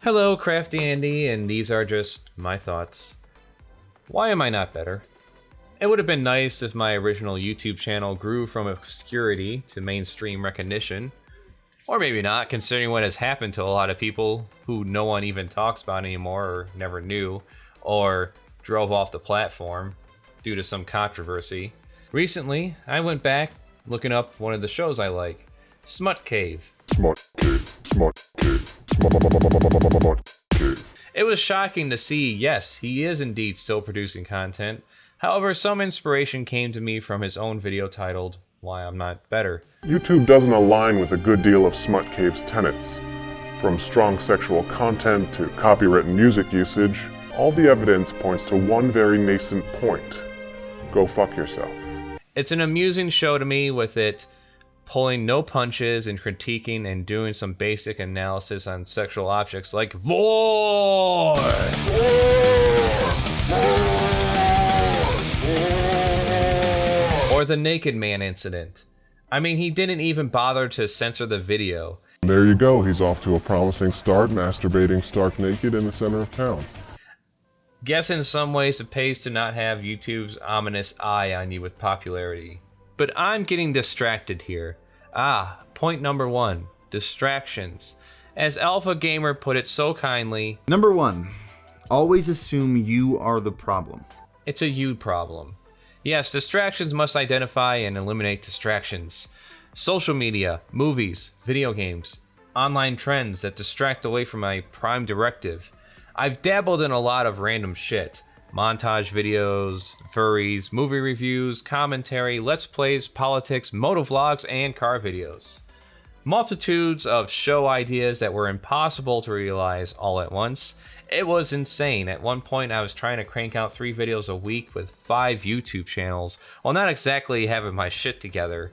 Hello, Crafty Andy, and these are just my thoughts. Why am I not better? It would have been nice if my original YouTube channel grew from obscurity to mainstream recognition. Or maybe not, considering what has happened to a lot of people who no one even talks about anymore or never knew, or drove off the platform due to some controversy. Recently, I went back looking up one of the shows I like, Smut Cave. Smut Cave, Smut Cave, Smut Cave. It was shocking to see, yes, he is indeed still producing content. However, some inspiration came to me from his own video titled, Why I'm Not Better. YouTube doesn't align with a good deal of Smut Cave's tenets. From strong sexual content to copywritten music usage, all the evidence points to one very nascent point. Go fuck yourself. It's an amusing show to me, with it pulling no punches and critiquing and doing some basic analysis on sexual objects like vor or the Naked Man incident. I mean, he didn't even bother to censor the video. There you go, he's off to a promising start, masturbating stark naked in the center of town. Guess in some ways it pays to not have YouTube's ominous eye on you with popularity. But I'm getting distracted here. Point number 1, distractions. As Alpha Gamer put it so kindly, Number 1, always assume you are the problem. it's a you problem. Yes, distractions must identify and eliminate distractions. Social media, movies, video games, online trends that distract away from my prime directive. I've dabbled in a lot of random shit. Montage videos, furries, movie reviews, commentary, let's plays, politics, motovlogs, and car videos. Multitudes of show ideas that were impossible to realize all at once. It was insane. At one point, I was trying to crank out 3 videos a week with 5 YouTube channels, while not exactly having my shit together.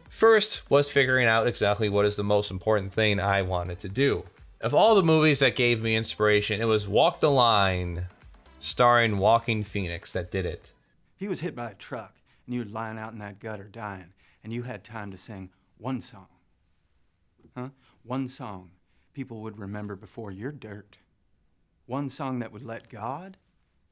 First was figuring out exactly what is the most important thing I wanted to do. Of all the movies that gave me inspiration, it was Walk the Line, starring Walking Phoenix, that did it. If you was hit by a truck and you were lying out in that gutter dying and you had time to sing one song, one song people would remember before your dirt. One song that would let God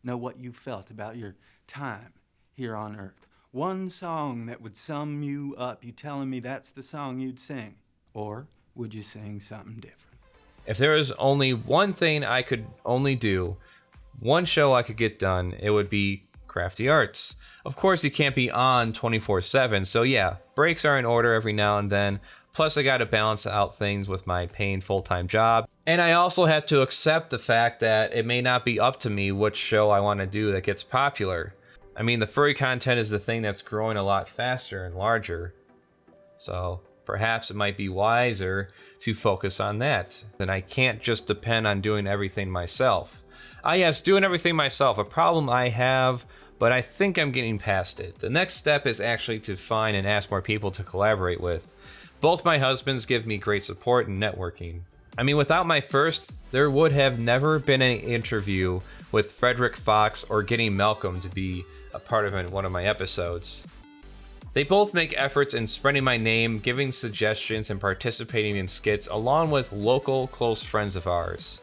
know what you felt about your time here on earth. One song that would sum you up. You telling me that's the song you'd sing? Or would you sing something different? If there was only one thing I could only do, one show I could get done, it would be Crafty Arts. Of course, you can't be on 24/7, so yeah, breaks are in order every now and then. Plus, I gotta balance out things with my paying full-time job. And I also have to accept the fact that it may not be up to me which show I want to do that gets popular. I mean, the furry content is the thing that's growing a lot faster and larger. So perhaps it might be wiser to focus on that. Then I can't just depend on doing everything myself. Yes, doing everything myself, a problem I have, but I think I'm getting past it. The next step is actually to find and ask more people to collaborate with. Both my husbands give me great support in networking. I mean, without my first, there would have never been an interview with Frederick Fox or getting Malcolm to be a part of one of my episodes. They both make efforts in spreading my name, giving suggestions, and participating in skits along with local close friends of ours.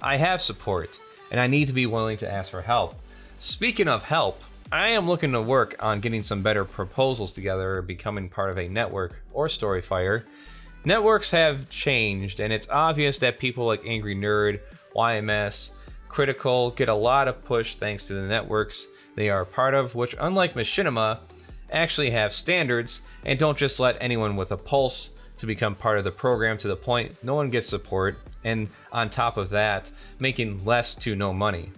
I have support, and I need to be willing to ask for help. Speaking of help, I am looking to work on getting some better proposals together and becoming part of a network or Storyfire. Networks have changed, and it's obvious that people like Angry Nerd, YMS, Critical get a lot of push thanks to the networks they are a part of, which, unlike Machinima, actually have standards and don't just let anyone with a pulse to become part of the program to the point no one gets support, and on top of that, making less to no money.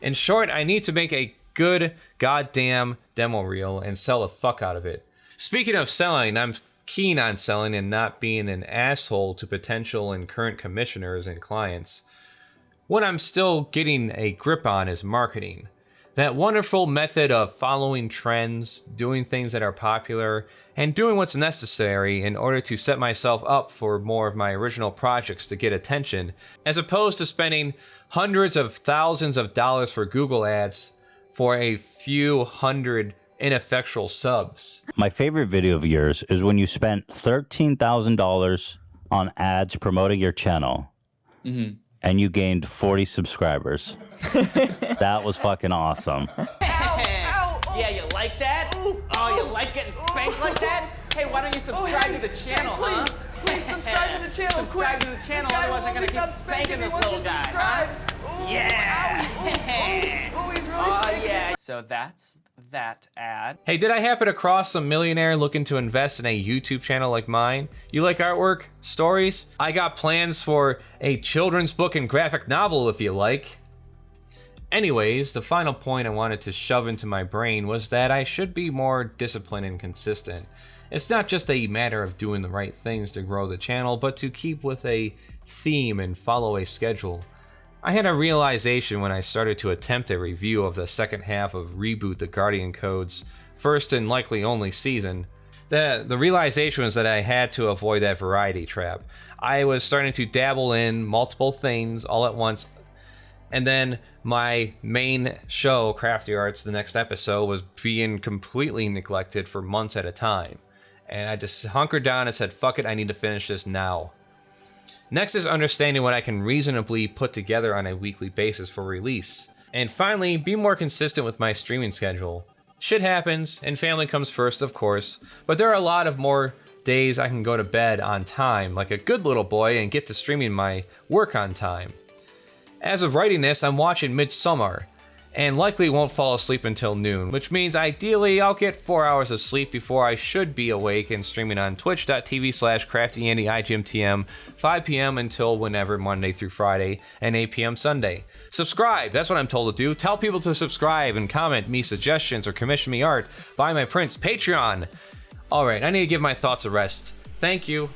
In short, I need to make a good goddamn demo reel and sell the fuck out of it. Speaking of selling, I'm keen on selling and not being an asshole to potential and current commissioners and clients. What I'm still getting a grip on is marketing. That wonderful method of following trends, doing things that are popular, and doing what's necessary in order to set myself up for more of my original projects to get attention, as opposed to spending hundreds of thousands of dollars for Google ads for a few hundred ineffectual subs. My favorite video of yours is when you spent $13,000 on ads promoting your channel. Mm-hmm. and you gained 40 subscribers. That was fucking awesome. Yeah, you like that? Oh, you like getting spanked like that? Hey, why don't you subscribe to the channel, huh? Please subscribe to the channel. Subscribe to the channel, otherwise I'm gonna keep spanking this little guy, huh? Yeah! Oh, he's really Oh, yeah. So that's that ad. Hey, did I happen across a millionaire looking to invest in a YouTube channel like mine? You like artwork? Stories? I got plans for a children's book and graphic novel if you like. Anyways, the final point I wanted to shove into my brain was that I should be more disciplined and consistent. It's not just a matter of doing the right things to grow the channel, but to keep with a theme and follow a schedule. I had a realization when I started to attempt a review of the second half of Reboot the Guardian Code's first and likely only season. The realization was that I had to avoid that variety trap. I was starting to dabble in multiple things all at once, and then my main show, Crafty Arts, the next episode, was being completely neglected for months at a time. And I just hunkered down and said, fuck it, I need to finish this now. Next is understanding what I can reasonably put together on a weekly basis for release. And finally, be more consistent with my streaming schedule. Shit happens, and family comes first, of course, but there are a lot of more days I can go to bed on time, like a good little boy, and get to streaming my work on time. As of writing this, I'm watching Midsommar, and likely won't fall asleep until noon, which means ideally I'll get 4 hours of sleep before I should be awake and streaming on twitch.tv/CraftyAndyIGMTM, 5 p.m. until whenever, Monday through Friday, and 8 p.m. Sunday. Subscribe, that's what I'm told to do. Tell people to subscribe and comment me suggestions or commission me art. Buy my prints, Patreon. Alright, I need to give my thoughts a rest. Thank you.